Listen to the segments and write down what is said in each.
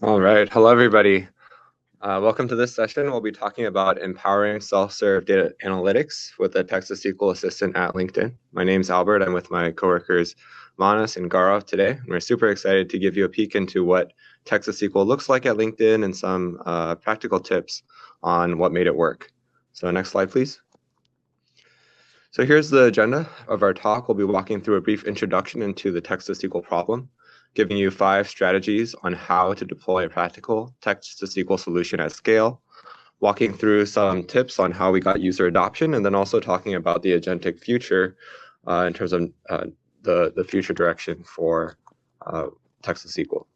All right. Hello, everybody. Welcome to this session. We'll be talking about empowering self-serve data analytics with a text-to-SQL assistant at LinkedIn. My name's Albert. I'm with my coworkers Manas and Gaurav today. And we're super excited to give you a peek into what text-to-SQL looks like at LinkedIn and some practical tips on what made it work. So next slide, please. So here's the agenda of our talk. We'll be walking through a brief introduction into the text-to-SQL problem, giving you 5 strategies on how to deploy a practical text-to-SQL solution at scale, walking through some tips on how we got user adoption, and then also talking about the agentic future in terms of the future direction for text-to-SQL.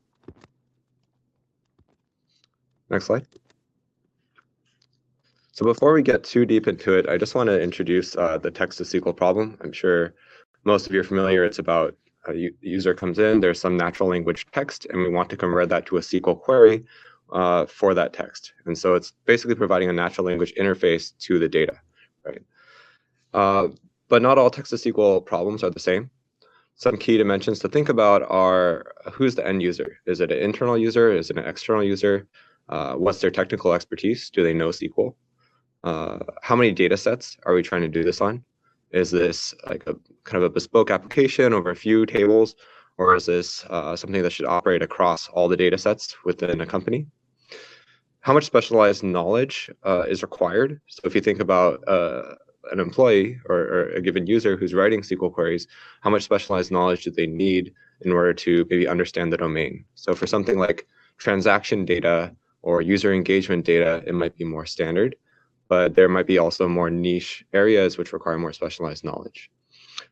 Next slide. So before we get too deep into it, I just want to introduce the text-to-SQL problem. I'm sure most of you are familiar. It's about the user comes in, there's some natural language text, and we want to convert that to a SQL query for that text. And so it's basically providing a natural language interface to the data, right? But not all text-to-SQL problems are the same. Some key dimensions to think about are who's the end user? Is it an internal user? Is it an external user? What's their technical expertise? Do they know SQL? How many data sets are we trying to do this on? Is this like a kind of a bespoke application over a few tables, or is this something that should operate across all the data sets within a company? How much specialized knowledge is required? So if you think about an employee or a given user who's writing SQL queries, how much specialized knowledge do they need in order to maybe understand the domain? So for something like transaction data or user engagement data, it might be more standard, but there might be also more niche areas which require more specialized knowledge.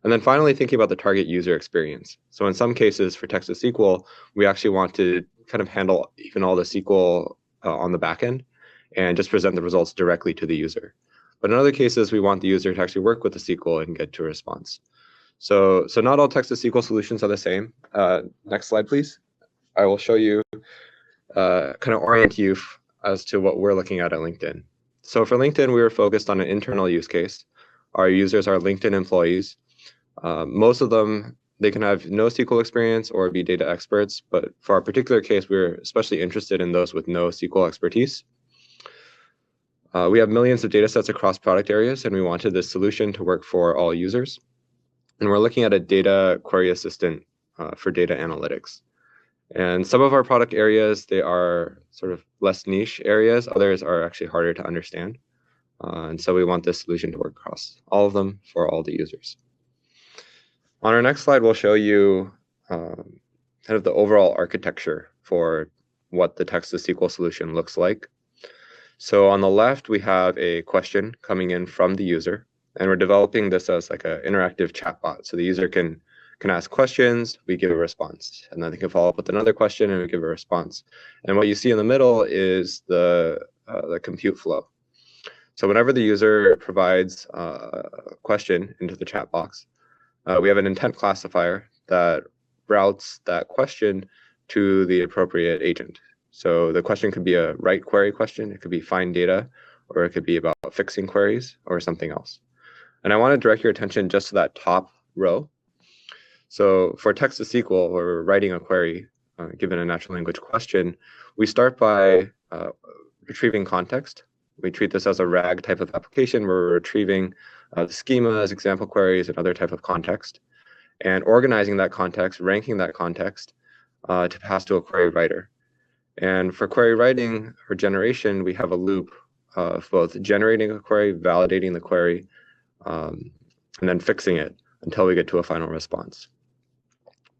And then finally, thinking about the target user experience. So in some cases for text-to-SQL, we actually want to kind of handle even all the SQL on the back end and just present the results directly to the user. But in other cases, we want the user to actually work with the SQL and get to a response. So not all text-to-SQL solutions are the same. Next slide, please. I will show you, kind of orient you as to what we're looking at LinkedIn. So for LinkedIn, we were focused on an internal use case. Our users are LinkedIn employees. Most of them, they can have no SQL experience or be data experts, but for our particular case, we're especially interested in those with no SQL expertise. We have millions of data sets across product areas, and we wanted this solution to work for all users. And we're looking at a data query assistant for data analytics. And some of our product areas, they are sort of less niche areas. Others are actually harder to understand. And so we want this solution to work across all of them for all the users. On our next slide, we'll show you kind of the overall architecture for what the text-to-SQL solution looks like. So on the left, we have a question coming in from the user, and we're developing this as like an interactive chatbot. So the user can ask questions, we give a response, and then they can follow up with another question and we give a response. And what you see in the middle is the compute flow. So whenever the user provides a question into the chat box, we have an intent classifier that routes that question to the appropriate agent. So the question could be a write query question, it could be find data, or it could be about fixing queries or something else. And I want to direct your attention just to that top row. So for text-to-SQL, or we're writing a query given a natural language question, we start by retrieving context. We treat this as a RAG type of application where we're retrieving the schemas, example queries, and other type of context, and organizing that context, ranking that context to pass to a query writer. And for query writing or generation, we have a loop of both generating a query, validating the query, and then fixing it until we get to a final response.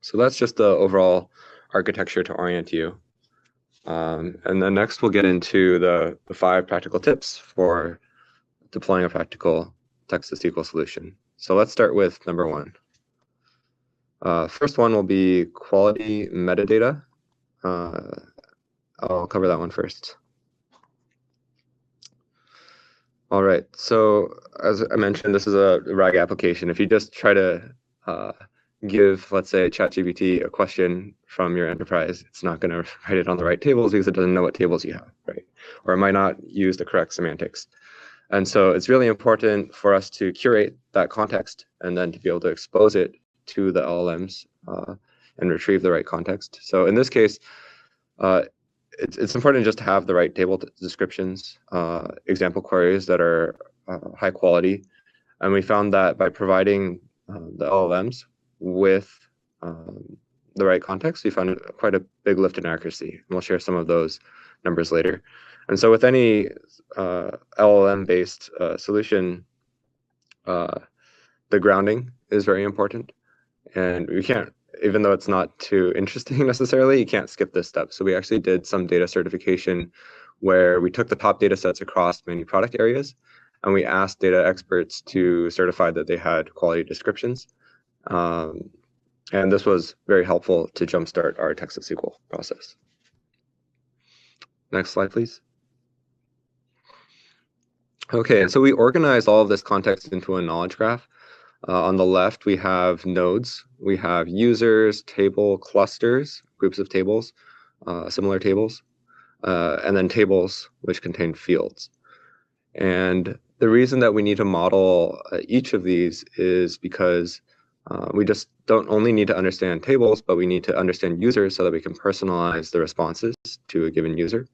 So that's just the overall architecture to orient you. And then next we'll get into the 5 practical tips for deploying a practical text-to-SQL solution. So let's start with number 1. First one will be quality metadata. I'll cover that one first. All right, so as I mentioned, this is a RAG application. If you just try to give, let's say, ChatGPT a question from your enterprise, it's not going to write it on the right tables because it doesn't know what tables you have, right? Or it might not use the correct semantics. And so it's really important for us to curate that context and then to be able to expose it to the LLMs and retrieve the right context. So in this case, it's important just to have the right table descriptions, example queries that are high quality. And we found that by providing the LLMs with the right context, we found quite a big lift in accuracy. And we'll share some of those numbers later. And so with any LLM-based solution, the grounding is very important. And we can't, even though it's not too interesting necessarily, you can't skip this step. So we actually did some data certification where we took the top data sets across many product areas, and we asked data experts to certify that they had quality descriptions. And this was very helpful to jumpstart our text-to-SQL process. Next slide, please. Okay, and so we organized all of this context into a knowledge graph. On the left, we have nodes. We have users, table, clusters, groups of tables, similar tables, and then tables which contain fields. And the reason that we need to model each of these is because we just don't only need to understand tables, but we need to understand users so that we can personalize the responses to a given user.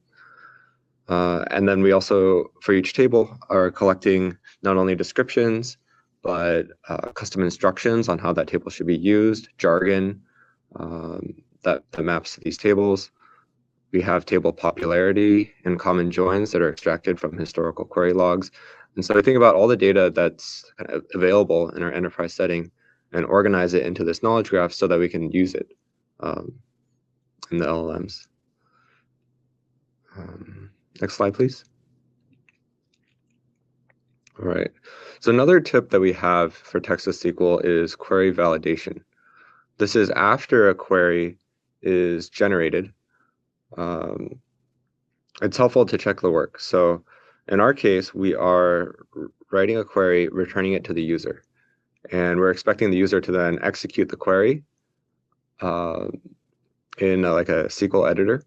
And then we also, for each table, are collecting not only descriptions, but custom instructions on how that table should be used, jargon that maps to these tables. We have table popularity and common joins that are extracted from historical query logs. And so I think about all the data that's kind of available in our enterprise setting and organize it into this knowledge graph so that we can use it in the LLMs. Next slide, please. All right. So another tip that we have for text-to-SQL is query validation. This is after a query is generated. It's helpful to check the work. So in our case, we are writing a query, returning it to the user. And we're expecting the user to then execute the query in like a SQL editor.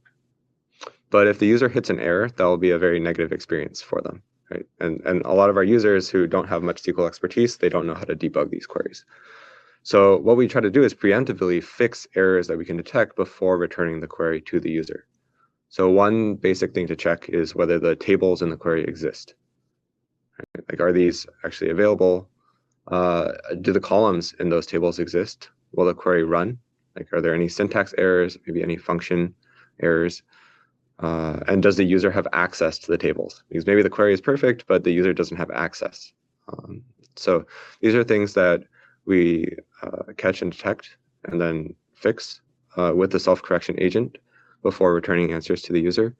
But if the user hits an error, that will be a very negative experience for them. Right? And a lot of our users who don't have much SQL expertise, they don't know how to debug these queries. So what we try to do is preemptively fix errors that we can detect before returning the query to the user. So one basic thing to check is whether the tables in the query exist. Right? Like, are these actually available? Do the columns in those tables exist? Will the query run? Like, are there any syntax errors, maybe any function errors? And does the user have access to the tables? Because maybe the query is perfect, but the user doesn't have access. So these are things that we catch and detect and then fix with the self-correction agent before returning answers to the user.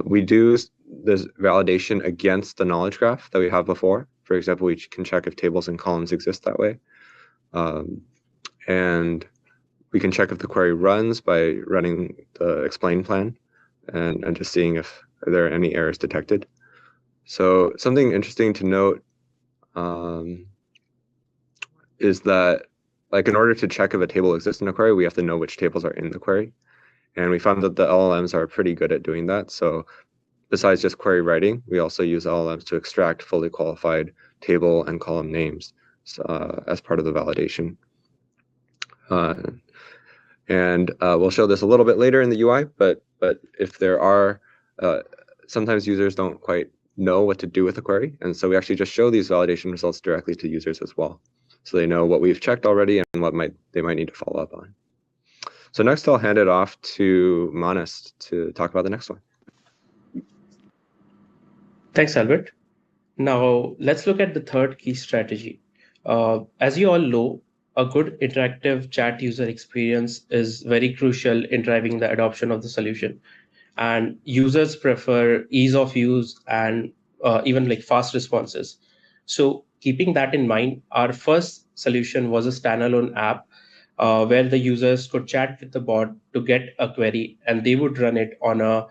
We do this validation against the knowledge graph that we have before. For example, we can check if tables and columns exist that way. And we can check if the query runs by running the explain plan and just seeing if there are any errors detected. So something interesting to note is that, like, in order to check if a table exists in a query, we have to know which tables are in the query. And we found that the LLMs are pretty good at doing that. So besides just query writing, we also use LLMs to extract fully qualified table and column names as part of the validation. And we'll show this a little bit later in the UI, but if there are, sometimes users don't quite know what to do with a query. And so we actually just show these validation results directly to users as well. So they know what we've checked already and what they might need to follow up on. So next I'll hand it off to Manas to talk about the next one. Thanks, Albert. Now let's look at the third key strategy. As you all know, a good interactive chat user experience is very crucial in driving the adoption of the solution. And users prefer ease of use and even like fast responses. So keeping that in mind, our first solution was a standalone app where the users could chat with the bot to get a query, and they would run it on our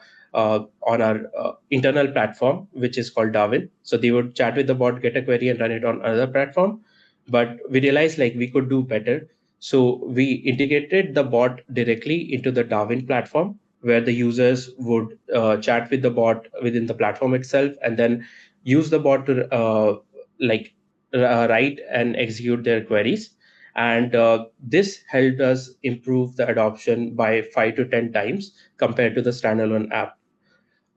internal platform, which is called Darwin. So they would chat with the bot, get a query, and run it on another platform. But we realized like we could do better. So we integrated the bot directly into the Darwin platform, where the users would chat with the bot within the platform itself, and then use the bot to write and execute their queries. And this helped us improve the adoption by 5 to 10 times compared to the standalone app.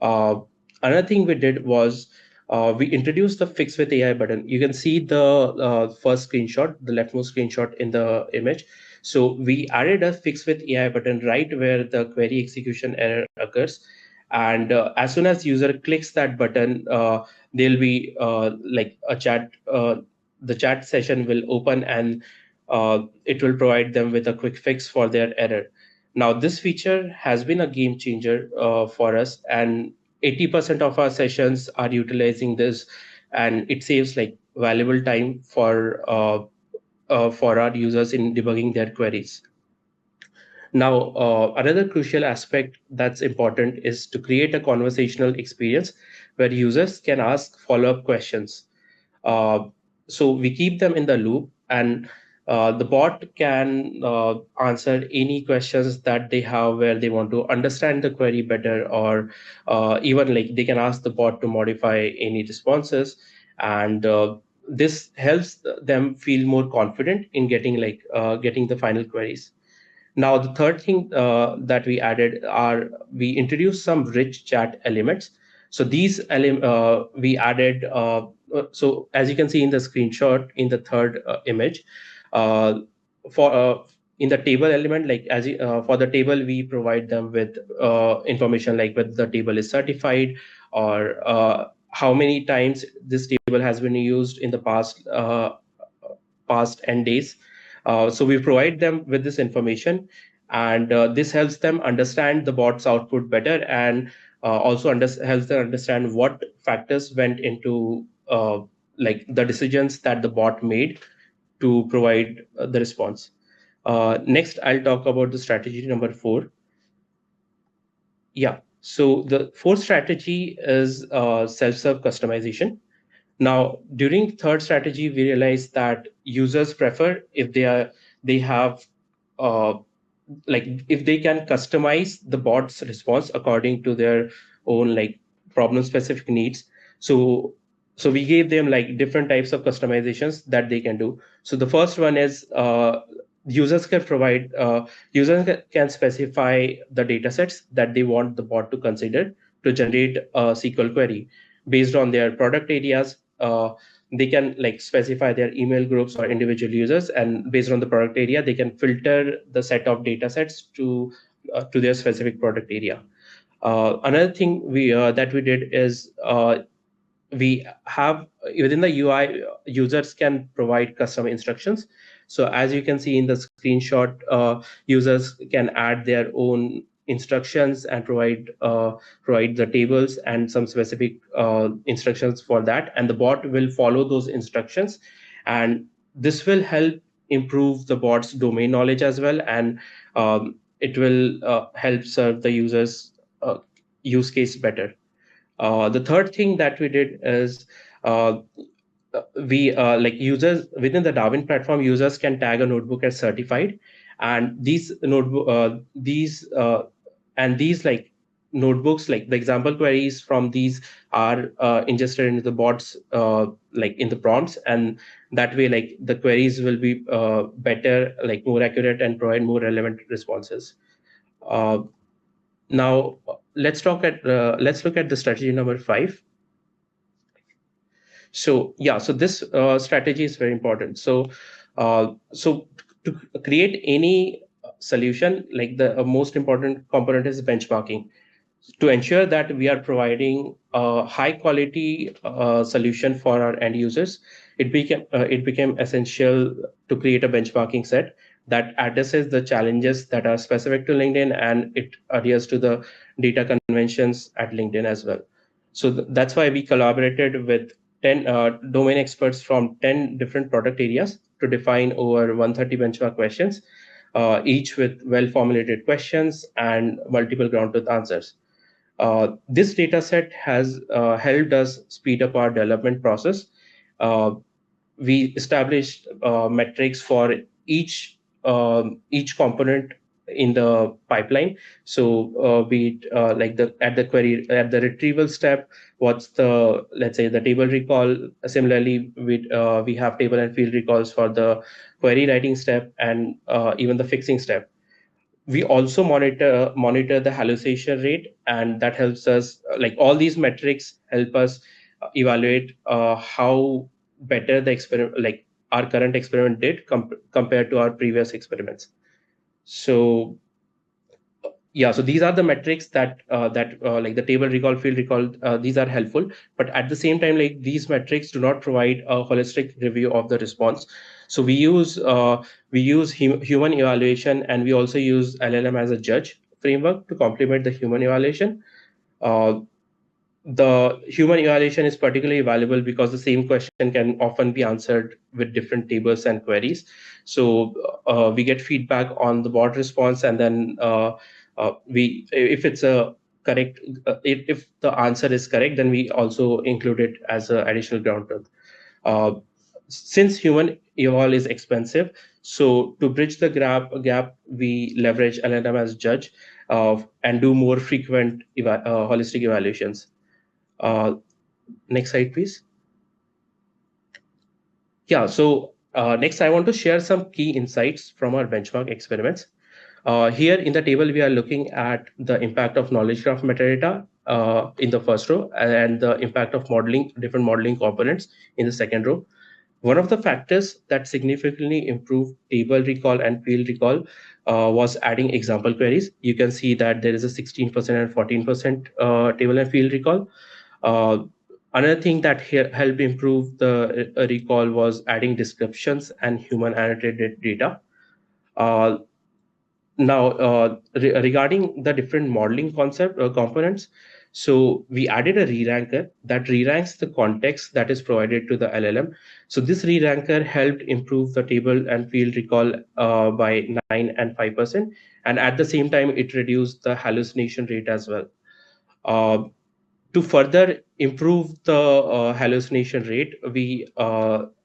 Uh, Another thing we did was we introduced the Fix with AI button. You can see the first screenshot, the leftmost screenshot in the image. So we added a Fix with AI button right where the query execution error occurs. And as soon as user clicks that button, there'll be like a chat. The chat session will open, and it will provide them with a quick fix for their error. Now, this feature has been a game changer for us, and 80% of our sessions are utilizing this, and it saves like valuable time for our users in debugging their queries. Now, another crucial aspect that's important is to create a conversational experience where users can ask follow-up questions. Uh, so we keep them in the loop, and the bot can answer any questions that they have where they want to understand the query better, or even like they can ask the bot to modify any responses. And this helps them feel more confident in getting the final queries. Now, the third thing that we added are we introduced some rich chat elements. So we added. So as you can see in the screenshot in the third image, uh, for in the table element, like for the table, we provide them with information like whether the table is certified, or how many times this table has been used in the past n days. So we provide them with this information, and this helps them understand the bot's output better, and also helps them understand what factors went into like the decisions that the bot made to provide the response. Next, I'll talk about the strategy number 4. Yeah. So the fourth strategy is self-serve customization. Now, during third strategy, we realized that users prefer if they have uh, like if they can customize the bot's response according to their own like problem specific needs. So so we gave them like different types of customizations that they can do. So the first one is users can specify the data sets that they want the bot to consider to generate a SQL query based on their product areas. They can like specify their email groups or individual users, and based on the product area they can filter the set of data sets to their specific product area. Another thing that we did is we have within the UI, users can provide custom instructions. So as you can see in the screenshot, users can add their own instructions and provide the tables and some specific instructions for that, and the bot will follow those instructions, and this will help improve the bot's domain knowledge as well, and it will help serve the users use case better. The third thing that we did is uh, we like users within the Darwin platform, users can tag a notebook as certified, and these like notebooks, like the example queries from these are ingested into the bots like in the prompts, and that way like the queries will be better, like more accurate, and provide more relevant responses. Uh, Now let's look at the strategy number 5. So yeah, so this strategy is very important. So to create any solution, like the most important component is benchmarking to ensure that we are providing a high quality solution for our end users. It became essential to create a benchmarking set that addresses the challenges that are specific to LinkedIn, and it adheres to the data conventions at LinkedIn as well. So that's why we collaborated with 10 domain experts from 10 different product areas to define over 130 benchmark questions, each with well formulated questions and multiple ground truth answers. This data set has helped us speed up our development process. Uh, we established metrics for each component in the pipeline. So be it like the at the query at the retrieval step, what's the, let's say, the table recall. Similarly, we have table and field recalls for the query writing step, and even the fixing step. We also monitor the hallucination rate, and that helps us, like all these metrics help us evaluate how better the experiment, like our current experiment did compared to our previous experiments. So yeah, so these are the metrics that like the table recall, field recall, these are helpful. But at the same time, like these metrics do not provide a holistic review of the response. So we use human evaluation, and we also use LLM as a judge framework to complement the human evaluation. uh, the human evaluation is particularly valuable because the same question can often be answered with different tables and queries. So we get feedback on the bot response, and then we, if it's a correct, if the answer is correct, then we also include it as an additional ground truth. Uh, since human eval is expensive, so to bridge the gap, we leverage LLM as judge and do more frequent holistic evaluations. uh, Next slide, please. Yeah, so next I want to share some key insights from our benchmark experiments. Here in the table, we are looking at the impact of knowledge graph metadata in the first row, and the impact of modeling, different modeling components in the second row. One of the factors that significantly improved table recall and field recall was adding example queries. You can see that there is a 16% and 14% table and field recall. Uh, Another thing that helped improve the recall was adding descriptions and human annotated data. Uh, Regarding the different modeling concept components, so we added a re-ranker that re-ranks the context that is provided to the LLM. So this re-ranker helped improve the table and field recall by 9 and 5%, and at the same time, it reduced the hallucination rate as well. Uh, to further improve the hallucination rate,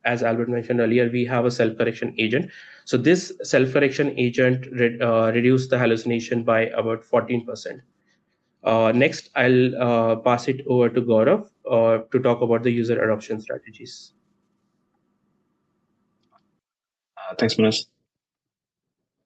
as Albert mentioned earlier, we have a self-correction agent. So this self-correction agent reduced the hallucination by about 14%. Next, I'll pass it over to Gaurav to talk about the user adoption strategies. Thanks, Manoj.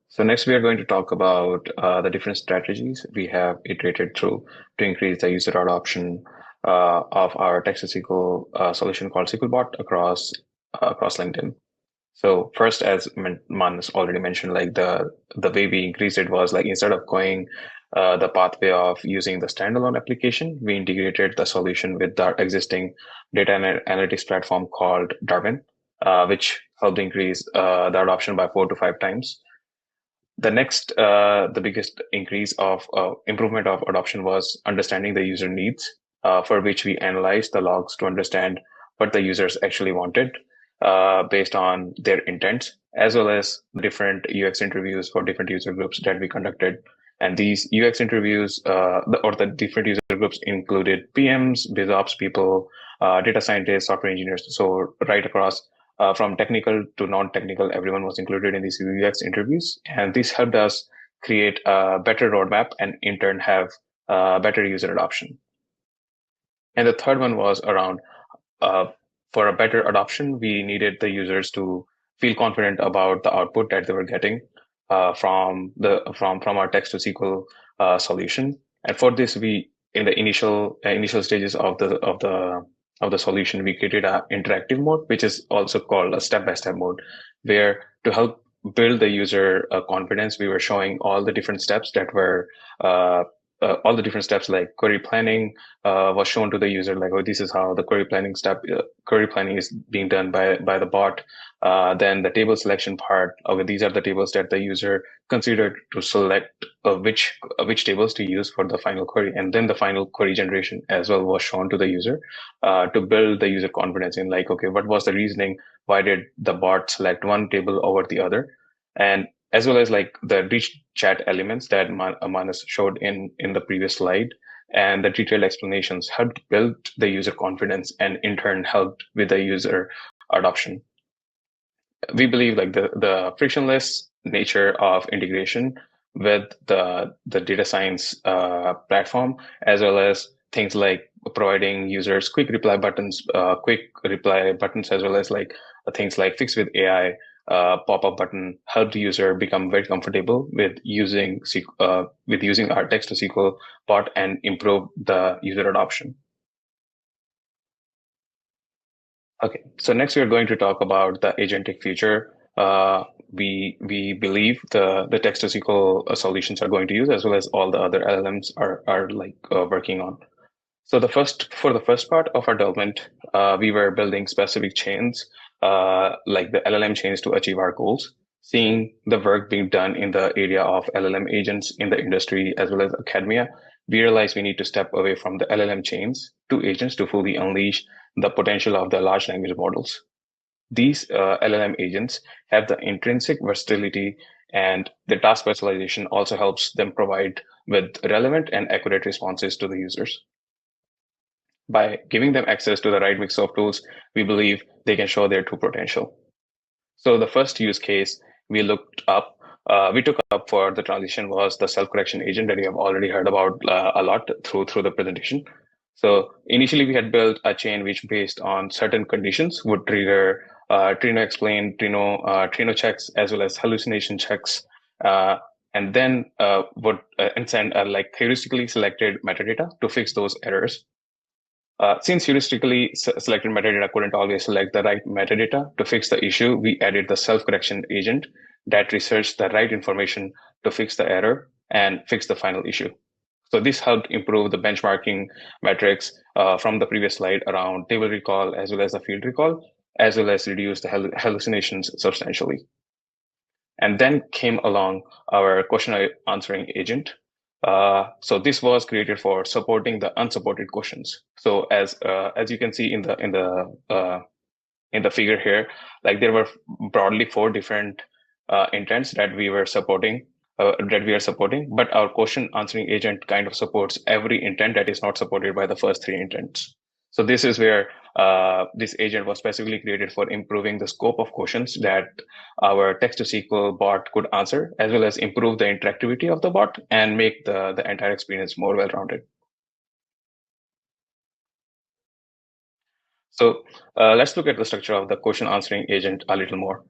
So next we are going to talk about the different strategies we have iterated through to increase the user adoption of our text-to-SQL solution called SQLbot across LinkedIn. So first, as Manas already mentioned, like the way we increased it was like instead of going the pathway of using the standalone application, we integrated the solution with our existing data analytics platform called Darwin, which helped increase the adoption by 4 to 5 times. The next, the biggest increase of improvement of adoption was understanding the user needs, for which we analyzed the logs to understand what the users actually wanted based on their intent, as well as different UX interviews for different user groups that we conducted. And these UX interviews, or the different user groups included PMs, BizOps people, data scientists, software engineers. So right across from technical to non-technical, everyone was included in these UX interviews, and this helped us create a better roadmap and in turn have better user adoption. And the third one was around uh, for a better adoption, we needed the users to feel confident about the output that they were getting from our text to SQL solution. And for this, we in the initial stages of the solution, we created an interactive mode, which is also called a step-by-step mode, where to help build the user confidence, we were showing uh, all the different steps like query planning was shown to the user, like, oh, this is how the query planning is being done by the bot. Then the table selection part, okay, these are the tables that the user considered to select which tables to use for the final query. And then the final query generation as well was shown to the user to build the user confidence in, like, okay, what was the reasoning? Why did the bot select one table over the other? And as well as like the rich chat elements that Manas showed in the previous slide, and the detailed explanations helped build the user confidence and in turn helped with the user adoption. We believe like the frictionless nature of integration with the data science platform, as well as things like providing users quick reply buttons, as well as like things like Fix with AI, pop-up button, help the user become very comfortable with using our text-to-SQL bot and improve the user adoption. Okay, so next we are going to talk about the agentic future. We believe the text-to-SQL solutions are going to use, as well as all the other LLMs are like working on. So for the first part of our development, we were building specific chains, like the LLM chains to achieve our goals. Seeing the work being done in the area of LLM agents in the industry as well as academia, we realized we need to step away from the LLM chains to agents to fully unleash the potential of the large language models. These LLM agents have the intrinsic versatility, and the task specialization also helps them provide with relevant and accurate responses to the users. By giving them access to the right mix of tools, we believe they can show their true potential. So the first use case we took up for the transition was the self-correction agent that you have already heard about a lot through the presentation. So initially we had built a chain which, based on certain conditions, would trigger Trino explain, Trino checks, as well as hallucination checks, and then would and send like heuristically selected metadata to fix those errors. Since heuristically selected metadata couldn't always select the right metadata to fix the issue, we added the self-correction agent that researched the right information to fix the error and fix the final issue. So this helped improve the benchmarking metrics from the previous slide around table recall as well as the field recall, as well as reduce the hallucinations substantially. And then came along our question answering agent. So this was created for supporting the unsupported questions. So as you can see in the figure here, like there were broadly 4 different intents that we are supporting, but our question answering agent kind of supports every intent that is not supported by the first 3 intents. So this is where this agent was specifically created for improving the scope of questions that our text-to-SQL bot could answer, as well as improve the interactivity of the bot and make the entire experience more well-rounded. So let's look at the structure of the question answering agent a little more.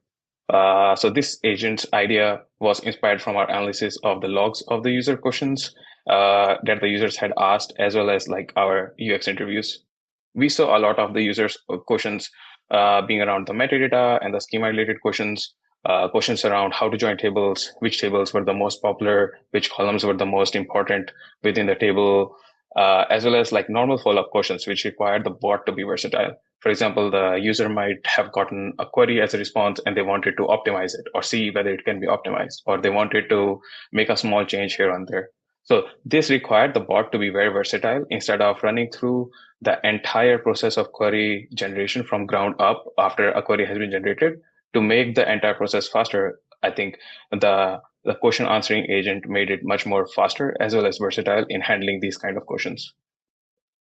So this agent's idea was inspired from our analysis of the logs of the user questions that the users had asked, as well as like our UX interviews. We saw a lot of the users' questions being around the metadata and the schema-related questions, questions around how to join tables, which tables were the most popular, which columns were the most important within the table, as well as like normal follow-up questions, which required the bot to be versatile. For example, the user might have gotten a query as a response and they wanted to optimize it or see whether it can be optimized, or they wanted to make a small change here and there. So this required the bot to be very versatile instead of running through the entire process of query generation from ground up after a query has been generated. To make the entire process faster, I think the question answering agent made it much more faster as well as versatile in handling these kind of questions.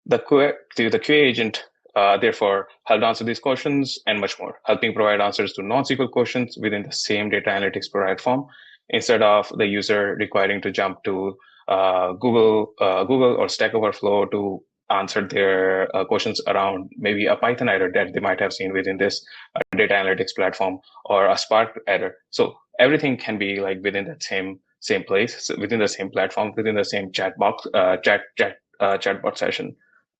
The QA agent therefore helped answer these questions and much more, helping provide answers to non-SQL questions within the same data analytics platform, instead of the user requiring to jump to Google or Stack Overflow to answer their questions around maybe a Python error that they might have seen within this data analytics platform, or a Spark error. So everything can be like within that same place, within the same platform, within the same chatbot session.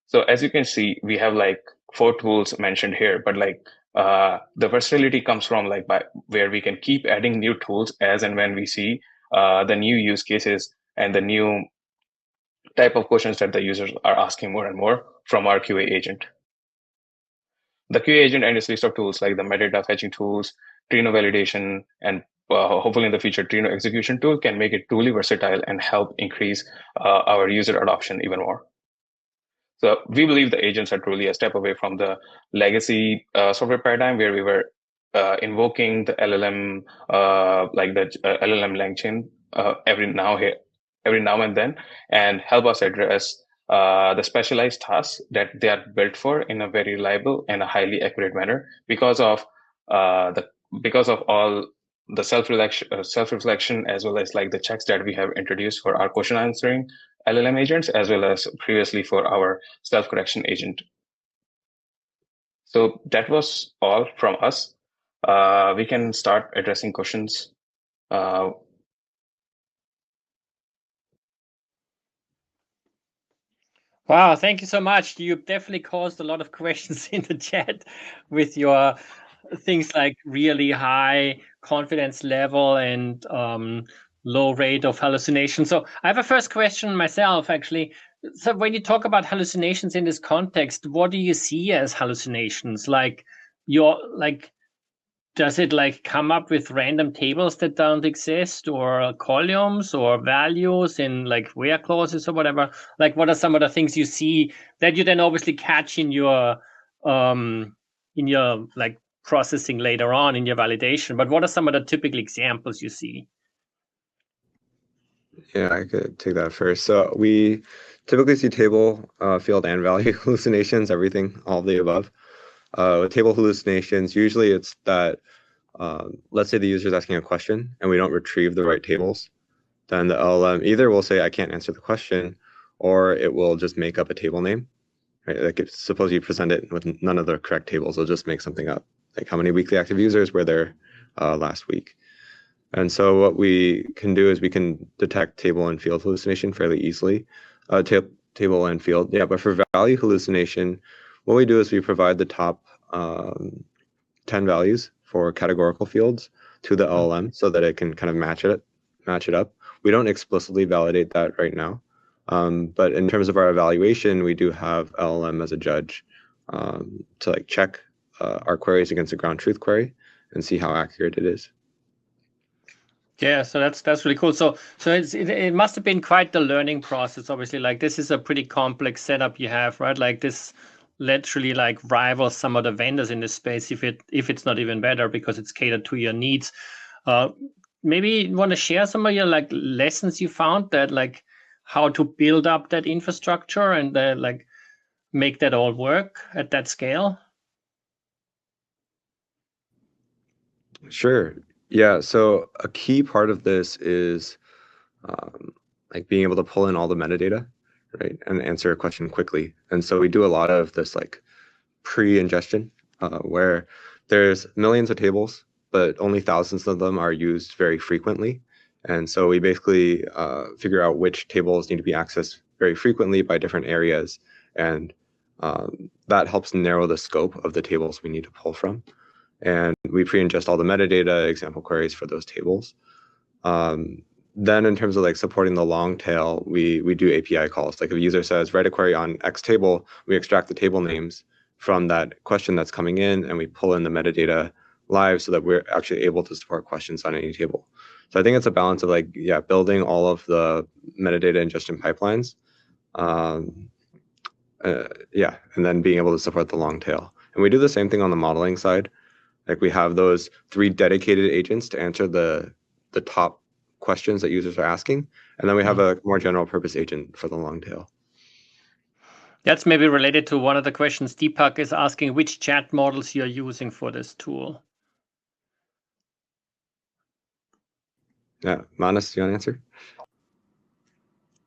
So as you can see, we have like 4 tools mentioned here, but like the versatility comes from like where we can keep adding new tools as and when we see the new use cases and the new type of questions that the users are asking more and more from our QA agent. The QA agent and its list of tools like the metadata fetching tools, Trino validation, and hopefully in the future Trino execution tool can make it truly versatile and help increase our user adoption even more. So we believe the agents are truly a step away from the legacy software paradigm where we were invoking the LLM, like the LLM LangChain every now and then, and help us address the specialized tasks that they are built for in a very reliable and a highly accurate manner because of all the self-reflection, as well as like the checks that we have introduced for our question answering LLM agents, as well as previously for our self-correction agent. So that was all from us. We can start addressing questions. Wow, thank you so much. You definitely caused a lot of questions in the chat with your things like really high confidence level and low rate of hallucination. So I have a first question myself, actually. So when you talk about hallucinations in this context, what do you see as hallucinations? Like does it like come up with random tables that don't exist, or columns or values in like where clauses or whatever? Like what are some of the things you see that you then obviously catch in your like processing later on in your validation? But what are some of the typical examples you see? Yeah, I could take that first. So we typically see table, field, and value hallucinations, everything, all of the above. With table hallucinations, usually it's that, let's say the user is asking a question and we don't retrieve the right tables. Then the LLM either will say, I can't answer the question, or it will just make up a table name. Right? Like suppose you present it with none of the correct tables, it'll just make something up. Like how many weekly active users were there last week. And so what we can do is we can detect table and field hallucination fairly easily. Table and field, yeah. But for value hallucination, what we do is we provide the top 10 values for categorical fields to the LLM so that it can kind of match it up. We don't explicitly validate that right now. But in terms of our evaluation, we do have LLM as a judge to like check our queries against a ground truth query and see how accurate it is. Yeah, so that's really cool. So it must have been quite the learning process. Obviously, like this is a pretty complex setup you have, right? Like this literally like rivals some of the vendors in this space if it's not even better because it's catered to your needs. Maybe you want to share some of your like lessons you found that like how to build up that infrastructure and like make that all work at that scale. Sure. Yeah. So a key part of this is like being able to pull in all the metadata, right, and answer a question quickly. And so we do a lot of this like pre-ingestion, where there's millions of tables, but only thousands of them are used very frequently. And so we basically figure out which tables need to be accessed very frequently by different areas, and that helps narrow the scope of the tables we need to pull from. And we pre-ingest all the metadata example queries for those tables. Then in terms of like supporting the long tail, we do API calls. Like if a user says, write a query on X table, we extract the table names from that question that's coming in, and we pull in the metadata live so that we're actually able to support questions on any table. So I think it's a balance of like, yeah, building all of the metadata ingestion pipelines. Yeah, and then being able to support the long tail. And we do the same thing on the modeling side. Like we have those 3 dedicated agents to answer the top questions that users are asking. And then we have a more general purpose agent for the long tail. That's maybe related to one of the questions Deepak is asking, which chat models you're using for this tool. Yeah, Manas, do you want to answer?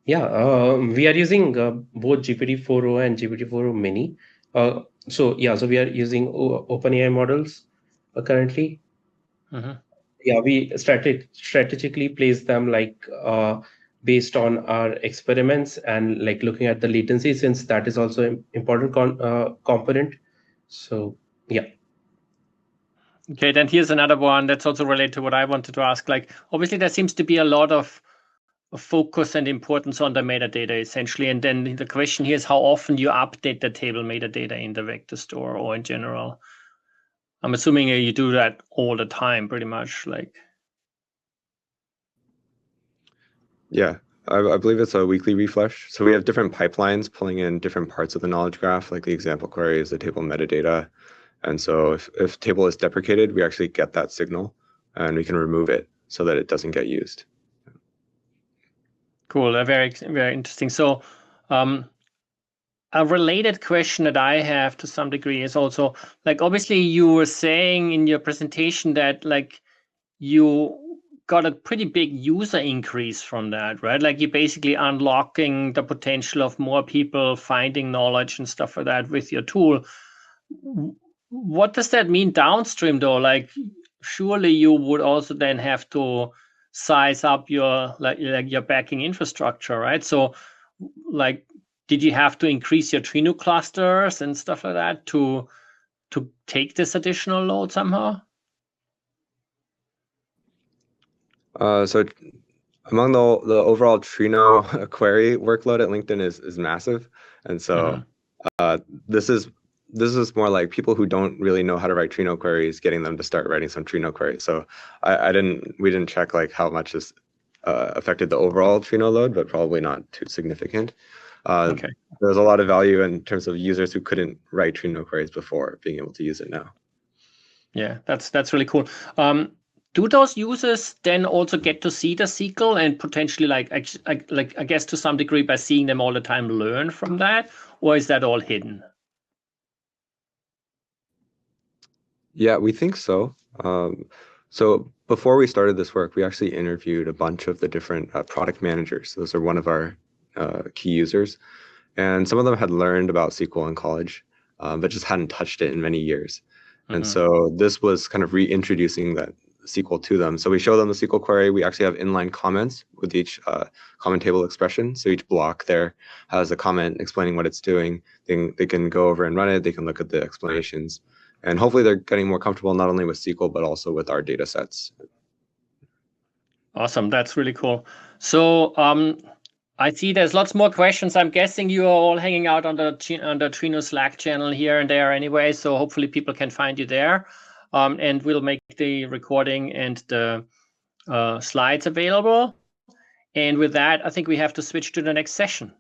Yeah, we are using both GPT-4o and GPT-4o Mini. So we are using OpenAI models currently. Yeah, we strategically place them like based on our experiments and like looking at the latency, since that is also an important component. So yeah. Okay, then here's another one that's also related to what I wanted to ask. Like, obviously, there seems to be a lot of focus and importance on the metadata, essentially. And then the question here is how often you update the table metadata in the vector store or in general. I'm assuming you do that all the time, pretty much. Like, yeah, I believe it's a weekly refresh. So we have different pipelines pulling in different parts of the knowledge graph, like the example queries, the table metadata. And so if table is deprecated, we actually get that signal and we can remove it so that it doesn't get used. cool, very, very interesting. So a related question that I have to some degree is also, like, obviously you were saying in your presentation that like you got a pretty big user increase from that, right? Like you're basically unlocking the potential of more people finding knowledge and stuff like that with your tool. What does that mean downstream though? Like surely you would also then have to size up your like your backing infrastructure, right? So like did you have to increase your Trino clusters and stuff like that to take this additional load somehow? So among the overall Trino query workload at LinkedIn is massive, and so this is more like people who don't really know how to write Trino queries, getting them to start writing some Trino queries. So we didn't check like how much this affected the overall Trino load, but probably not too significant. Okay. There's a lot of value in terms of users who couldn't write Trino queries before being able to use it now. Yeah, that's really cool. Do those users then also get to see the SQL and potentially like I guess to some degree by seeing them all the time learn from that, or is that all hidden? Yeah, we think so. So before we started this work, we actually interviewed a bunch of the different product managers. Those are one of our key users. And some of them had learned about SQL in college, but just hadn't touched it in many years. And so this was kind of reintroducing that SQL to them. So we show them the SQL query. We actually have inline comments with each comment table expression. So each block there has a comment explaining what it's doing. They can go over and run it. They can look at the explanations. And hopefully they're getting more comfortable not only with SQL, but also with our data sets. Awesome. That's really cool. So I see there's lots more questions. I'm guessing you are all hanging out on the Trino Slack channel here and there anyway. So hopefully people can find you there. And we'll make the recording and the slides available. And with that, I think we have to switch to the next session.